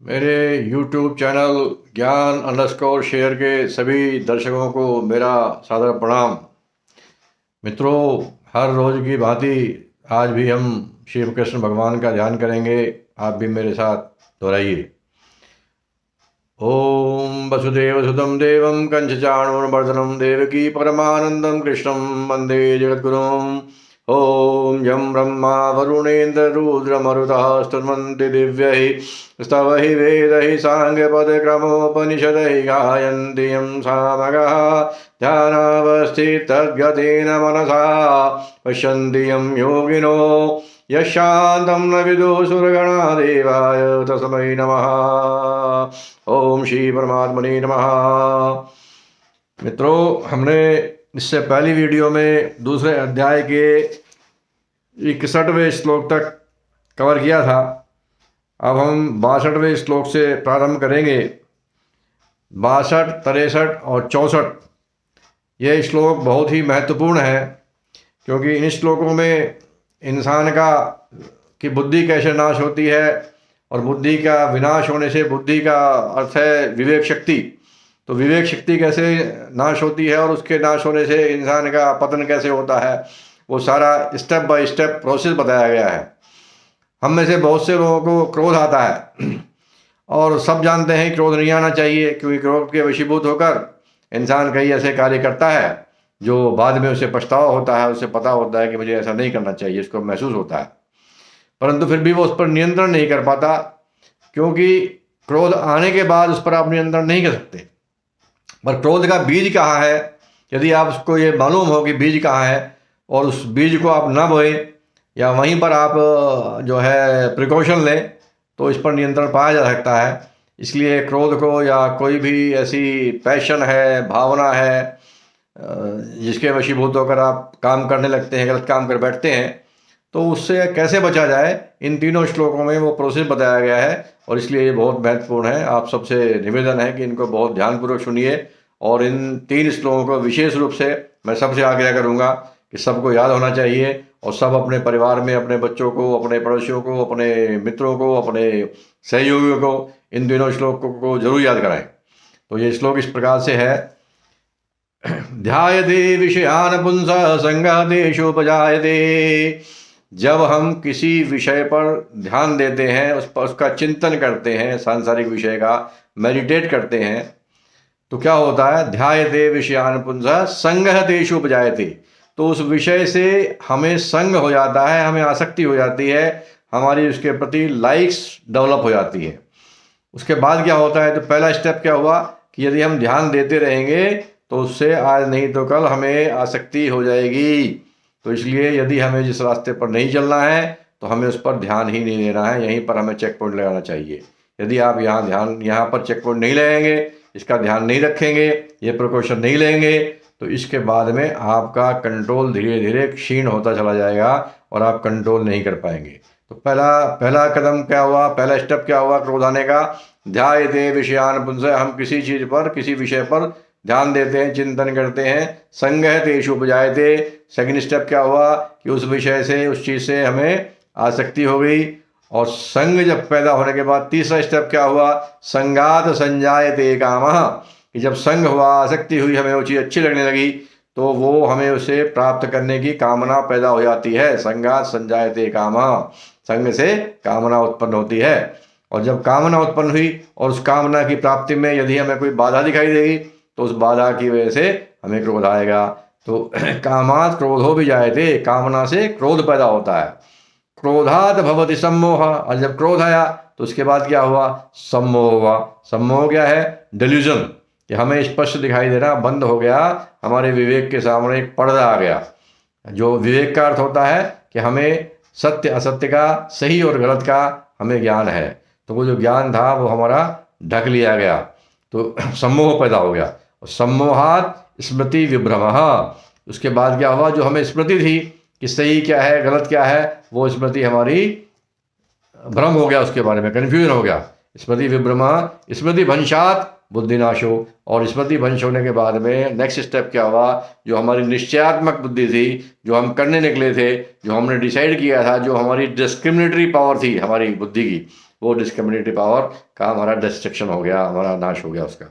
मेरे YouTube channel ज्ञान underscore share के सभी दर्शकों को मेरा सादर प्रणाम। मित्रों, हर रोज की भांति आज भी हम श्री कृष्ण भगवान का ध्यान करेंगे। आप भी मेरे साथ दोहराइए। ओम वसुदेवसुतं देवं कंसचाणूरमर्दनं देवकी परमानंदं कृष्णं वंदे जगद्गुरुम्। ओम यं ब्रह्मा वरुणेन्द्र रुद्रमरुतः स्तुवन्ति दिव्यैः स्तवैः वेदैः साङ्गपदक्रमोपनिषदैः गायन्ति यं सामगाः ध्यानावस्थितद्गतेन मनसा पश्यन्ति यं योगिनो यशान्तं न विदुषुर्गणा देवाय तस्मै नमः। ओम श्री परमात्मने नमः। मित्रों, हमने इससे पहली वीडियो में दूसरे अध्याय के 61वें श्लोक तक कवर किया था। अब हम 62वें श्लोक से प्रारंभ करेंगे। 62, 63 और 64 ये श्लोक बहुत ही महत्वपूर्ण है, क्योंकि इन श्लोकों में इंसान की बुद्धि कैसे नाश होती है, और बुद्धि का विनाश होने से बुद्धि का अर्थ है विवेक शक्ति। तो विवेक शक्ति कैसे नाश होती है और उसके नाश होने से इंसान का पतन कैसे होता है, वो सारा स्टेप बाय स्टेप प्रोसेस बताया गया है। हम में से बहुत से लोगों को क्रोध आता है और सब जानते हैं क्रोध नहीं आना चाहिए, क्योंकि क्रोध के वशीभूत होकर इंसान कई ऐसे कार्य करता है जो बाद में उसे पछतावा होता है। उसे पता होता है कि मुझे ऐसा नहीं करना चाहिए, इसको महसूस होता है, परंतु फिर भी वो उस पर नियंत्रण नहीं कर पाता, क्योंकि क्रोध आने के बाद उस पर आप नियंत्रण नहीं कर सकते। पर क्रोध का बीज कहाँ है, यदि आपको ये मालूम हो कि बीज कहाँ है और उस बीज को आप ना बोएं या वहीं पर आप जो है प्रिकॉशन लें, तो इस पर नियंत्रण पाया जा सकता है। इसलिए क्रोध को या कोई भी ऐसी पैशन है, भावना है, जिसके वशीभूत होकर आप काम करने लगते हैं, गलत काम कर बैठते हैं, तो उससे कैसे बचा जाए, इन तीनों श्लोकों में वो प्रोसेस बताया गया है। और इसलिए ये बहुत महत्वपूर्ण है। आप सबसे निवेदन है कि इनको बहुत ध्यानपूर्वक सुनिए, और इन 3 श्लोकों को विशेष रूप से मैं सबसे आग्रह करूँगा कि सबको याद होना चाहिए, और सब अपने परिवार में अपने बच्चों को, अपने पड़ोसियों को, अपने मित्रों को, अपने सहयोगियों को इन तीनों श्लोकों को जरूर याद कराएं। तो ये श्लोक इस प्रकार से है। ध्यायते विषयान पुंसः संगतेषुपजायते। जब हम किसी विषय पर ध्यान देते हैं, उस पर उसका चिंतन करते हैं, सांसारिक विषय का मेडिटेट करते हैं, तो क्या होता है? ध्यायते विषयान पुंसः संगतेषुपजायते। तो उस विषय से हमें संग हो जाता है, हमें आसक्ति हो जाती है, हमारी उसके प्रति लाइक्स डेवलप हो जाती है। उसके बाद क्या होता है? तो पहला स्टेप क्या हुआ कि यदि हम ध्यान देते रहेंगे तो उससे आज नहीं तो कल हमें आसक्ति हो जाएगी। तो इसलिए यदि हमें जिस रास्ते पर नहीं चलना है तो हमें उस पर ध्यान ही नहीं देना है, यहीं पर हमें चेक पॉइंट लगाना चाहिए। यदि आप यहाँ पर चेक पॉइंट नहीं लगाएंगे, इसका ध्यान नहीं रखेंगे, ये प्रिकॉशन नहीं लेंगे, तो इसके बाद में आपका कंट्रोल धीरे धीरे क्षीण होता चला जाएगा और आप कंट्रोल नहीं कर पाएंगे। तो पहला कदम क्या हुआ, पहला स्टेप क्या हुआ क्रोध आने का? ध्यायते विषयान पुंसः। हम किसी चीज़ पर, किसी विषय पर ध्यान देते हैं, चिंतन करते हैं। संगतेषुपजायते। सेकंड स्टेप क्या हुआ कि उस विषय से, उस चीज़ से हमें आसक्ति हो गई, और संग जब पैदा होने के बाद तीसरा स्टेप क्या हुआ? संगात संजायते कामः। कि जब संग हुआ, आसक्ति हुई, हमें वो चीज़ अच्छी लगने लगी, तो वो हमें उसे प्राप्त करने की कामना पैदा हो जाती है। संगात संजायते कामः। संग से कामना उत्पन्न होती है, और जब कामना उत्पन्न हुई और उस कामना की प्राप्ति में यदि हमें कोई बाधा दिखाई देगी, तो उस बाधा की वजह से हमें क्रोध आएगा। तो कामात् क्रोधो भी जायते। कामना से क्रोध पैदा होता है। क्रोधात् भवति सम्मोह। और जब क्रोध आया तो उसके बाद क्या हुआ? सम्मोह हुआ। सम्मोह क्या है? डिल्यूजन, कि हमें स्पष्ट दिखाई देना बंद हो गया, हमारे विवेक के सामने एक पर्दा आ गया। जो विवेक का अर्थ होता है कि हमें सत्य असत्य का, सही और गलत का हमें ज्ञान है, तो वो जो ज्ञान था वो हमारा ढक लिया गया, तो सम्मोह पैदा हो गया। सम्मोहात् स्मृति विभ्रमः। उसके बाद क्या हुआ? जो हमें स्मृति थी कि सही क्या है, गलत क्या है, वो स्मृति हमारी भ्रम हो गया, उसके बारे में कन्फ्यूजन हो गया। स्मृति विभ्रमः। स्मृति भंशात् बुद्धिनाशो। और स्मृति भंश होने के बाद में नेक्स्ट स्टेप क्या हुआ? जो हमारी निश्चयात्मक बुद्धि थी, जो हम करने निकले थे, जो हमने डिसाइड किया था, जो हमारी डिस्क्रिमिनेटरी पावर थी हमारी बुद्धि की, वो डिस्क्रिमिनेटिव पावर का हमारा डिस्ट्रक्शन हो गया, हमारा नाश हो गया उसका।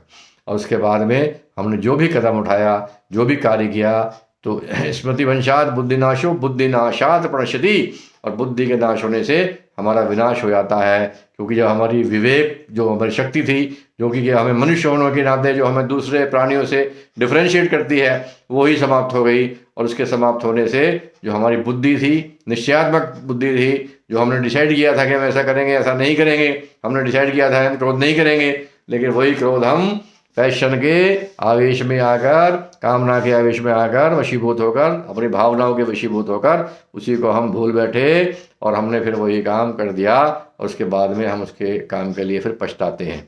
और उसके बाद में हमने जो भी कदम उठाया, जो भी कार्य किया, तो स्मृति वंशात बुद्धिनाशो बुद्धिनाशात प्रणश्यति, और बुद्धि के नाश होने से हमारा विनाश हो जाता है। क्योंकि जब हमारी विवेक, जो हमारी शक्ति थी, जो कि हमें मनुष्य होने के नाते जो हमें दूसरे प्राणियों से डिफ्रेंशिएट करती है, वो ही समाप्त हो गई। और उसके समाप्त होने से जो हमारी बुद्धि थी, निश्चयात्मक बुद्धि थी, जो हमने डिसाइड किया था कि हम ऐसा करेंगे, ऐसा नहीं करेंगे, हमने डिसाइड किया था हम क्रोध नहीं करेंगे, लेकिन वही क्रोध हम पैशन के आवेश में आकर, कामना के आवेश में आकर वशीभूत होकर, अपनी भावनाओं के वशीभूत होकर उसी को हम भूल बैठे और हमने फिर वही काम कर दिया, और उसके बाद में हम उसके काम के लिए फिर पछताते हैं।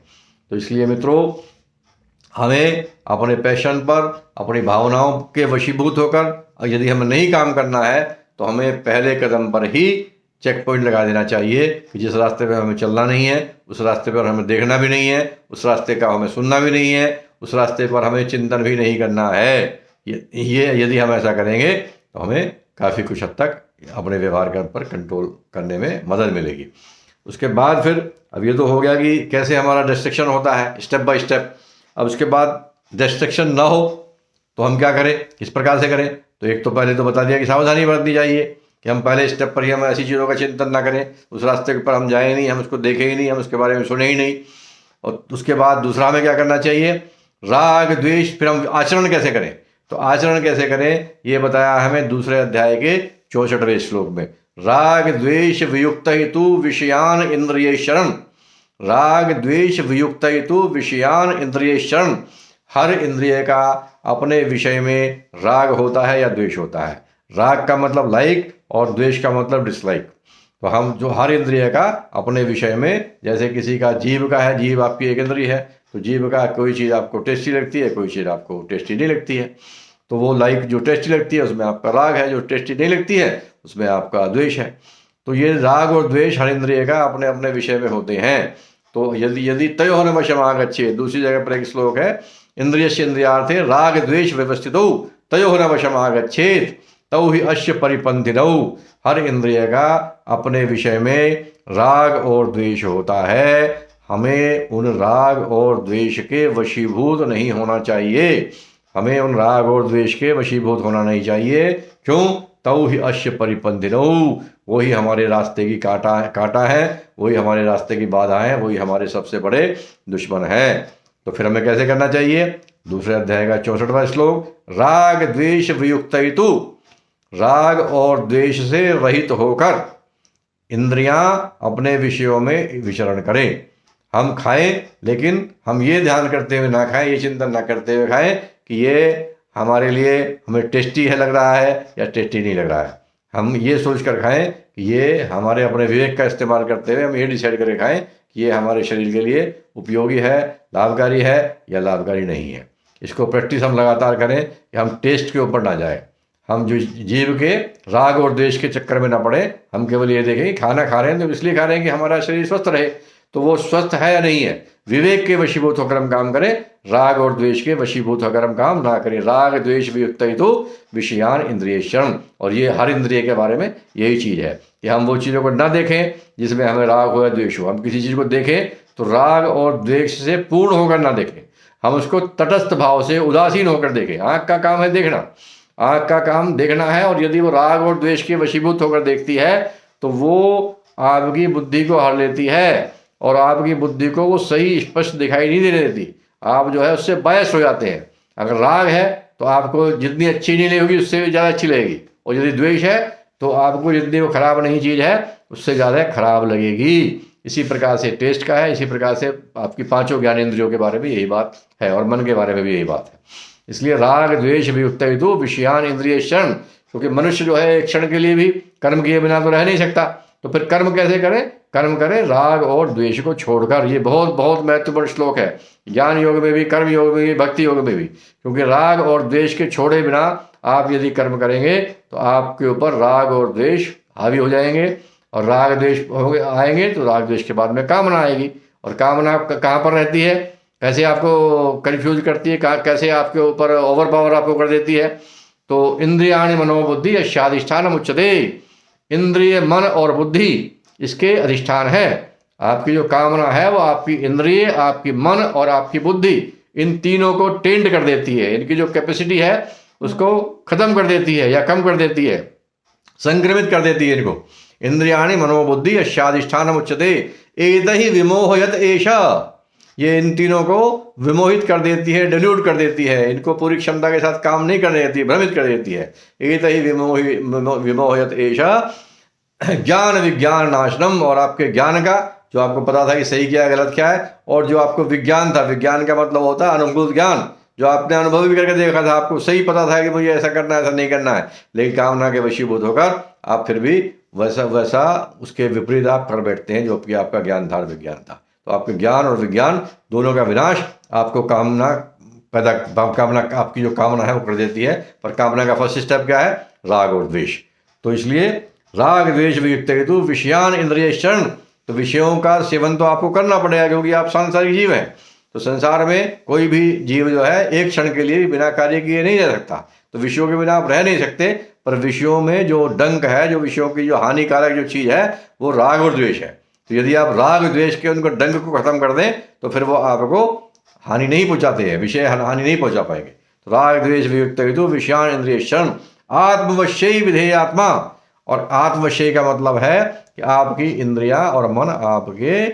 तो इसलिए मित्रों, हमें अपने पैशन पर, अपनी भावनाओं के वशीभूत होकर यदि हमें नहीं काम करना है, तो हमें पहले कदम पर ही चेक पॉइंट लगा देना चाहिए कि जिस रास्ते पे हमें चलना नहीं है, उस रास्ते पर हमें देखना भी नहीं है, उस रास्ते का हमें सुनना भी नहीं है, उस रास्ते पर हमें चिंतन भी नहीं करना है। ये यदि हम ऐसा करेंगे तो हमें काफ़ी कुछ हद तक अपने व्यवहार पर कंट्रोल करने में मदद मिलेगी। उसके बाद फिर, अब ये तो हो गया कि कैसे हमारा डिस्ट्रक्शन होता है स्टेप बाय स्टेप। अब उसके बाद डिस्ट्रक्शन ना हो तो हम क्या करें, किस प्रकार से करें। तो एक तो पहले तो बता दिया कि सावधानी बरतनी चाहिए कि हम पहले स्टेप पर ही हम ऐसी चीज़ों का चिंतन ना करें, उस रास्ते पर हम जाए नहीं, हम उसको देखें ही नहीं, हम उसके बारे में सुने ही नहीं। और उसके बाद दूसरा हमें क्या करना चाहिए, राग द्वेष, फिर हम आचरण कैसे करें। तो आचरण कैसे करें ये बताया हमें दूसरे अध्याय के 64वें श्लोक में। राग द्वेष वियुक्त हेतु विषयान इंद्रिय शरण, राग द्वेष वियुक्त हेतु विषयान इंद्रिय शरण। हर इंद्रिय का अपने विषय में राग होता है या द्वेष होता है। राग का मतलब लाइक और द्वेष का मतलब डिसलाइक। तो हम जो हर इंद्रिय का अपने विषय में, जैसे किसी का जीभ का है, जीभ आपकी एक इंद्रिय है, तो जीभ का कोई चीज़ आपको टेस्टी लगती है, कोई चीज़ आपको टेस्टी नहीं लगती है, तो वो लाइक जो टेस्टी लगती है उसमें आपका राग है, जो टेस्टी नहीं लगती है उसमें आपका द्वेष है। तो ये राग और द्वेष हर इंद्रिय का अपने अपने विषय में होते हैं। तो यदि तयोः न वशम् आगच्छेत्, दूसरी जगह पर एक श्लोक है, इंद्रियस्य इंद्रियार्थे राग द्वेष व्यवस्थितौ तयोः न वशम् आगच्छेत् तौ ही अश्य परिपंथिनौ। हर इंद्रिय का अपने विषय में राग और द्वेष होता है। हमें उन राग और द्वेष के वशीभूत नहीं होना चाहिए, हमें उन राग और द्वेष के वशीभूत होना नहीं चाहिए। क्यों, तौ ही अश्य परिपंथिनौ, वही हमारे रास्ते की कांटा है, वही हमारे रास्ते की बाधा है, वही हमारे सबसे बड़े दुश्मन है। तो फिर हमें कैसे करना चाहिए, दूसरे अध्याय का 64वां श्लोक, राग द्वेष वियुक्त हेतु, राग और द्वेष से रहित होकर इंद्रियां अपने विषयों में विचरण करें। हम खाएं, लेकिन हम ये ध्यान करते हुए ना खाएं, ये चिंतन ना करते हुए खाएं कि ये हमारे लिए हमें टेस्टी है लग रहा है या टेस्टी नहीं लग रहा है। हम ये सोच कर खाएं कि ये हमारे अपने विवेक का इस्तेमाल करते हुए हम ये डिसाइड करके खाएं कि ये हमारे शरीर के लिए उपयोगी है, लाभकारी है या लाभकारी नहीं है। इसको प्रैक्टिस हम लगातार करें कि हम टेस्ट के ऊपर ना जाए, हम जो जीव के राग और द्वेष के चक्कर में ना पड़े। हम केवल ये देखें कि खाना खा रहे हैं तो इसलिए खा रहे हैं कि हमारा शरीर स्वस्थ रहे, तो वो स्वस्थ है या नहीं है। विवेक के वशीभूत होकर हम काम करें, राग और द्वेष के वशीभूत होकर हम काम ना करें। राग द्वेष वियुक्त हेतु विषयान इंद्रिय शरण, और ये हर इंद्रिय के बारे में यही चीज़ है कि हम वो चीज़ों को ना देखें जिसमें हमें राग हो या द्वेष हो। हम किसी चीज़ को देखें तो राग और द्वेष से पूर्ण होकर ना देखें, हम उसको तटस्थ भाव से उदासीन होकर देखें। आँख का काम है देखना, आँख का काम देखना है, और यदि वो राग और द्वेष के वशीभूत होकर देखती है तो वो आपकी बुद्धि को हर लेती है, और आपकी बुद्धि को वो सही स्पष्ट दिखाई नहीं देने देती। आप जो है उससे बायस हो जाते हैं। अगर राग है तो आपको जितनी अच्छी नहीं लगेगी उससे ज़्यादा अच्छी लगेगी, और यदि द्वेष है तो आपको जितनी वो खराब नहीं चीज़ है उससे ज़्यादा खराब लगेगी। इसी प्रकार से टेस्ट का है, इसी प्रकार से आपकी पांचों ज्ञानेंद्रियों के बारे में यही बात है, और मन के बारे में भी यही बात है। इसलिए राग द्वेष वियुक्त हेतु विषयान इंद्रिय शरण, क्योंकि मनुष्य जो है एक क्षण के लिए भी कर्म किए बिना तो रह नहीं सकता। तो फिर कर्म कैसे करें, कर्म करें राग और द्वेष को छोड़कर। ये बहुत बहुत महत्वपूर्ण श्लोक है, ज्ञान योग में भी, कर्म योग में भी, भक्ति योग में भी। क्योंकि राग और द्वेष के छोड़े बिना आप यदि कर्म करेंगे तो आपके ऊपर राग और द्वेष हावी हो जाएंगे, और राग द्वेष आएंगे तो राग द्वेष के बाद में कामना आएगी, और कामना कहाँ पर रहती है, कैसे आपको कंफ्यूज करती है, कैसे आपके ऊपर ओवर पावर आपको कर देती है। तो इंद्रियाणि मनोबुद्धि यस्याधिष्ठानम् उच्यते, इंद्रिय मन और बुद्धि इसके अधिष्ठान है। आपकी जो कामना है वो आपकी इंद्रिय, आपकी मन और आपकी बुद्धि, इन तीनों को टेंड कर देती है। इनकी जो कैपेसिटी है उसको खत्म कर देती है या कम कर देती है, संक्रमित कर देती है इनको। इंद्रियाणि मनोबुद्धि यस्याधिष्ठानम् उच्यते एतहि विमोहयत एषा, ये इन तीनों को विमोहित कर देती है, डिल्यूट कर देती है, इनको पूरी क्षमता के साथ काम नहीं करने देती, भ्रमित कर देती है। एतहि विमोहयत एषा ज्ञान विज्ञान नाशनम, और आपके ज्ञान का, जो आपको पता था कि सही क्या है गलत क्या है, और जो आपको विज्ञान था, विज्ञान का मतलब होता है अनुभूत ज्ञान, जो आपने अनुभव भी करके देखा था, आपको सही पता था कि मुझे ऐसा करना है, ऐसा नहीं करना है, लेकिन कामना के वशीभूत होकर आप फिर भी वैसा वैसा उसके विपरीत आप कर बैठते हैं जो कि आपका ज्ञान था, विज्ञान था। तो आपके ज्ञान और विज्ञान दोनों का विनाश आपको कामना आपकी जो कामना है वो कर देती है। पर कामना का फर्स्ट स्टेप क्या है? राग और द्वेष। तो इसलिए राग द्वेष वियुक्त हेतु विषयान इंद्रिय शरण, तो विषयों का सेवन तो आपको करना पड़ेगा, क्योंकि आप सांसारिक जीव हैं। तो संसार में कोई भी जीव जो है एक क्षण के लिए बिना कार्य किए नहीं रह सकता, तो विषयों के बिना आप रह नहीं सकते। पर विषयों में जो डंक है, जो विषयों की जो हानिकारक जो चीज़ है, वो राग और द्वेष है। तो यदि आप राग द्वेष के उनको डंक को खत्म कर दें तो फिर वो आपको हानि नहीं पहुंचाते हैं, विषय हानि नहीं पहुंचा पाएंगे। तो राग द्वेष वियुक्त हेतु विषयान इंद्रिय शरण आत्मवश्यई विधेय आत्मा, और आत्मवश्यई का मतलब है कि आपकी इंद्रियां और मन आपके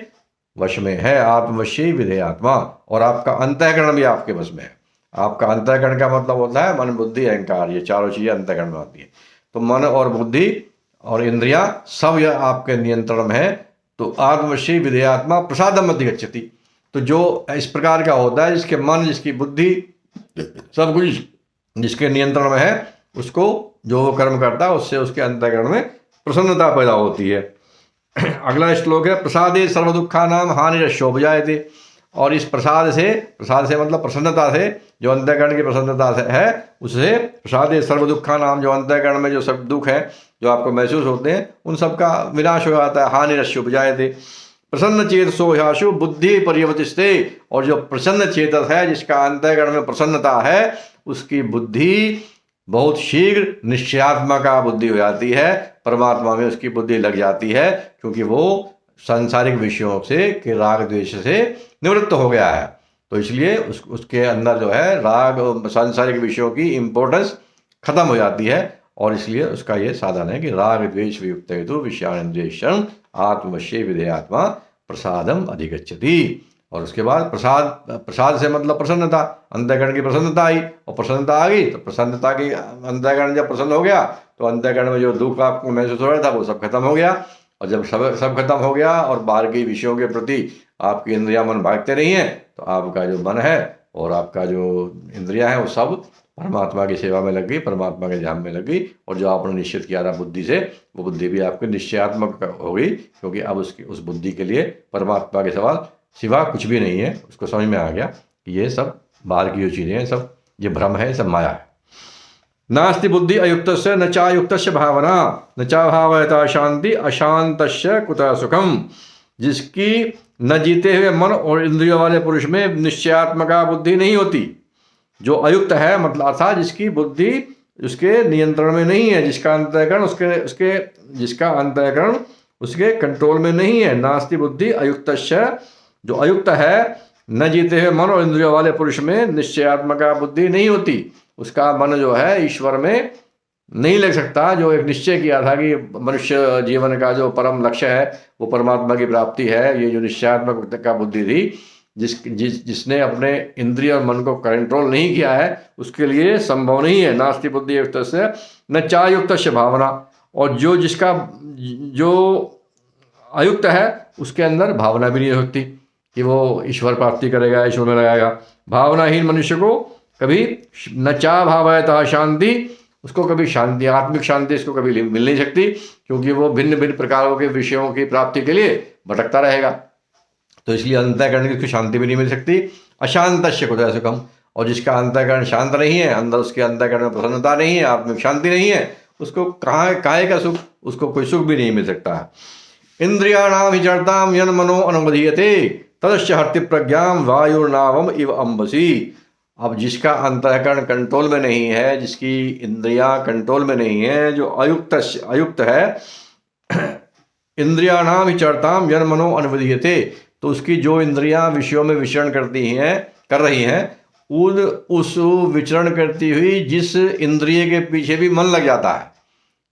वश में है। आत्मवश्यई विधेय आत्मा, और आपका अंतःकरण भी आपके वश में है। आपका अंतःकरण का मतलब होता है मन बुद्धि अहंकार, ये चारों चीजें अंतःकरण में आती है। तो मन और बुद्धि और इंद्रियां सब यह आपके नियंत्रण में है। तो आत्मवश्यई विधेय आत्मा प्रसादम अधिगच्छति, तो जो इस प्रकार का होता है, जिसके मन, जिसकी बुद्धि, सब कुछ जिसके नियंत्रण में है, उसको जो वो कर्म करता है उससे उसके अंतःकरण में प्रसन्नता पैदा होती है। अगला श्लोक है प्रसादे सर्व दुखा नाम हानिरशोपजायते, और इस प्रसाद से मतलब प्रसन्नता से, जो अंतःकरण की प्रसन्नता से है, उससे प्रसादे सर्व दुखा नाम, जो अंतःकरण में जो सब दुख है जो आपको महसूस होते हैं, उन सब का विनाश हो जाता है। हानिरशोपजायते प्रसन्न चेतसो ह्याशु बुद्धि पर्यवतिष्ठते, और जो प्रसन्न चेतस है, जिसका अंतःकरण में प्रसन्नता है, उसकी बुद्धि बहुत शीघ्र निश्चयात्मका बुद्धि हो जाती है, परमात्मा में उसकी बुद्धि लग जाती है, क्योंकि वो सांसारिक विषयों से के राग द्वेष से निवृत्त हो गया है। तो इसलिए उसके अंदर जो है राग, सांसारिक विषयों की इम्पोर्टेंस खत्म हो जाती है, और इसलिए उसका ये साधन है कि राग द्वेष वियुक्त हेतु विषयानिंद्रियशरण आत्मवश्यई विधेय आत्मा प्रसादम अधिगच्छति। और उसके बाद प्रसाद से मतलब प्रसन्नता, अंतःकरण की प्रसन्नता आई, और प्रसन्नता आ गई तो प्रसन्नता की, अंतःकरण जब प्रसन्न हो गया तो अंतःकरण में जो दुख आपको महसूस हो रहा था वो सब खत्म हो गया। और जब सब खत्म हो गया और बाहर के विषयों के प्रति आपकी इंद्रियां मन भागते नहीं है, तो आपका जो मन है और आपका जो इंद्रियां हैं वो सब परमात्मा की सेवा में लग गई, परमात्मा के ध्यान में लग गई। और जो आपने निश्चित किया था बुद्धि से, वो बुद्धि भी आपकी निश्चयात्मक हो गई, क्योंकि अब उस बुद्धि के लिए परमात्मा के सिवा कुछ भी नहीं है। उसको समझ में आ गया कि ये सब बाहर की जो चीज़ें हैं, सब ये भ्रम है, सब माया है। नास्ति बुद्धि अयुक्तस्य न चायुक्तस्य भावना न चा भावयता शांति अशांतस्य कुतः सुखम, जिसकी न जीते हुए मन और इंद्रियों वाले पुरुष में निश्चयात्मका बुद्धि नहीं होती, जो अयुक्त है मतलब अर्थात जिसकी बुद्धि उसके नियंत्रण में नहीं है, जिसका अंतःकरण जिसका अंतःकरण उसके कंट्रोल में नहीं है। नास्ति बुद्धि अयुक्तस्य, जो अयुक्त है, न जीते हुए मन और इंद्रियों वाले पुरुष में निश्चयात्मका बुद्धि नहीं होती, उसका मन जो है ईश्वर में नहीं लग सकता। जो एक निश्चय किया था कि मनुष्य जीवन का जो परम लक्ष्य है वो परमात्मा की प्राप्ति है, ये जो निश्चयात्मक का बुद्धि थी, जिसने अपने इंद्रिय और मन को कंट्रोल नहीं किया है, उसके लिए संभव नहीं है। नास्ति बुद्धि युक्त से न चायुक्त से भावना, और जो अयुक्त है उसके अंदर भावना भी नहीं हो सकती कि वो ईश्वर प्राप्ति करेगा, ईश्वर में लगाएगा। भावनाहीन मनुष्य को कभी न चा भावयता शांति, उसको कभी शांति, आत्मिक शांति इसको कभी मिल नहीं सकती, क्योंकि वो भिन्न भिन्न प्रकारों के विषयों की प्राप्ति के लिए भटकता रहेगा। तो इसलिए अंतःकरण की उसकी शांति भी नहीं मिल सकती। अशांतस्य कुतः सुखम, और जिसका अंतःकरण शांत नहीं है, अंदर उसके अंतःकरण में प्रसन्नता नहीं है, आत्मिक शांति नहीं है, उसको काहे का सुख, उसको कोई सुख भी नहीं मिल सकता है। इंद्रियाणाम हिचरताम यन मनो अनुबधीयते तदस्य हर्ति प्रज्ञाम वायुर्नावम इव अंबसी। अब जिसका अंतःकरण कंट्रोल में नहीं है, जिसकी इंद्रियां कंट्रोल में नहीं है, जो अयुक्त है, इंद्रियाणाम ही चरताम यन मनो अनुविधीयते, तो उसकी जो इंद्रियां विषयों में विचरण कर रही हैं, उस विचरण करती हुई जिस इंद्रिय के पीछे भी मन लग जाता है,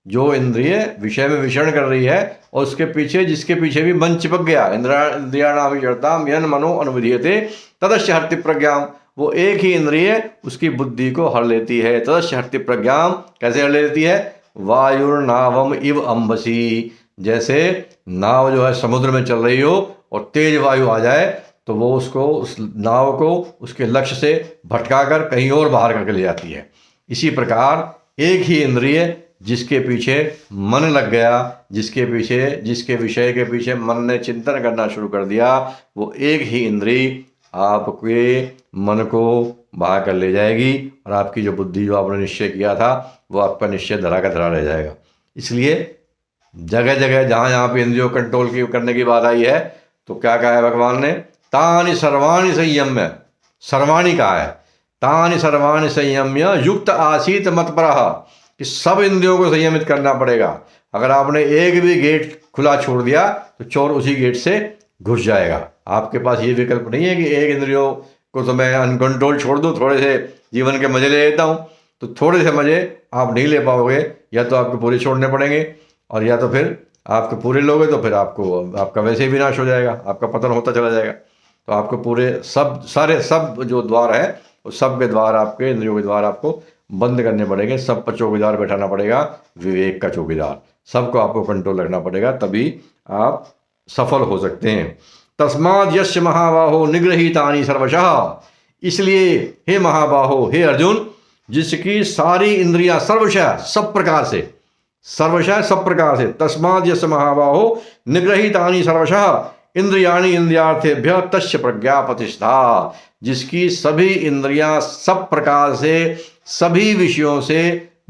जो इंद्रिय विषय में विचरण कर रही है और उसके पीछे जिसके पीछे भी मन चिपक गया, इंद्रियाणाम ही चरताम यन मनो अनुविधीयते तदस्य हरति प्रज्ञाम, वो एक ही इंद्रिय उसकी बुद्धि को हर लेती है। तदस्य हरति प्रज्ञाम, कैसे हर लेती है? वायुर्नावम इव अंबसी, जैसे नाव जो है समुद्र में चल रही हो और तेज वायु आ जाए तो वो उसको, उस नाव को उसके लक्ष्य से भटकाकर कहीं और बाहर करके ले जाती है। इसी प्रकार एक ही इंद्रिय जिसके पीछे मन लग गया, जिसके विषय के पीछे मन ने चिंतन करना शुरू कर दिया, वो एक ही इंद्रिय आपके मन को बाहर कर ले जाएगी और आपकी जो बुद्धि, जो आपने निश्चय किया था, वो आपका निश्चय धरा का धरा रह जाएगा। इसलिए जगह जगह जहाँ पे इंद्रियों कंट्रोल करने की बात आई है तो क्या कहा है भगवान ने? तानि सर्वाणि संयम्य, सर्वाणि कहा है, तानि सर्वाणि संयम्य युक्त आसीत मत्परः, कि सब इंद्रियों को संयमित करना पड़ेगा। अगर आपने एक भी गेट खुला छोड़ दिया तो चोर उसी गेट से घुस जाएगा। आपके पास ये विकल्प नहीं है कि एक इंद्रियों को तो मैं अनकंट्रोल छोड़ दूं, थोड़े से जीवन के मजे ले लेता हूं, तो थोड़े से मजे आप नहीं ले पाओगे, या तो आपको पूरे छोड़ने पड़ेंगे और या तो फिर आपको पूरे लोगे तो फिर आपका वैसे ही विनाश हो जाएगा, आपका पतन होता चला जाएगा। तो आपको पूरे सब जो द्वार है वो सब के द्वार, आपके इंद्रियों के द्वार आपको बंद करने पड़ेंगे, सब पर चौकीदार बैठाना पड़ेगा, विवेक का चौकीदार, सबको आपको कंट्रोल रखना पड़ेगा, तभी आप सफल हो सकते हैं। तस्माद् यस्य महाबाहो निगृहीतानि सर्वशः, इसलिए हे महाबाहो, हे अर्जुन, जिसकी सारी इंद्रियां सर्वशः सब प्रकार से, सर्वशः सब प्रकार से, तस्माद् यस्य महाबाहो निगृहीतानि सर्वशः इंद्रियाणि इंद्रियार्थेभ्य तस्य प्रज्ञा प्रतिष्ठा, जिसकी सभी इंद्रियां सब प्रकार से सभी विषयों से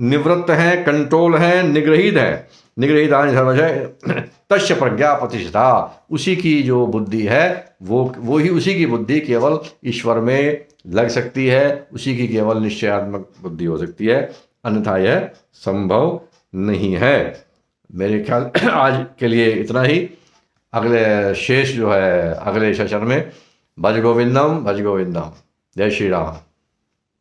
निवृत्त हैं, कंट्रोल हैं, निगृहीत है, निगृहीतानि सर्वशः तस्य प्रज्ञा प्रतिष्ठा, उसी की जो बुद्धि है वो ही, उसी की बुद्धि केवल ईश्वर में लग सकती है, उसी की केवल निश्चयात्मक बुद्धि हो सकती है, अन्यथा यह संभव नहीं है। मेरे ख्याल आज के लिए इतना ही। अगले शेष जो है अगले सेशन में। भज गोविंदम भज गोविंदम। जय श्री राम।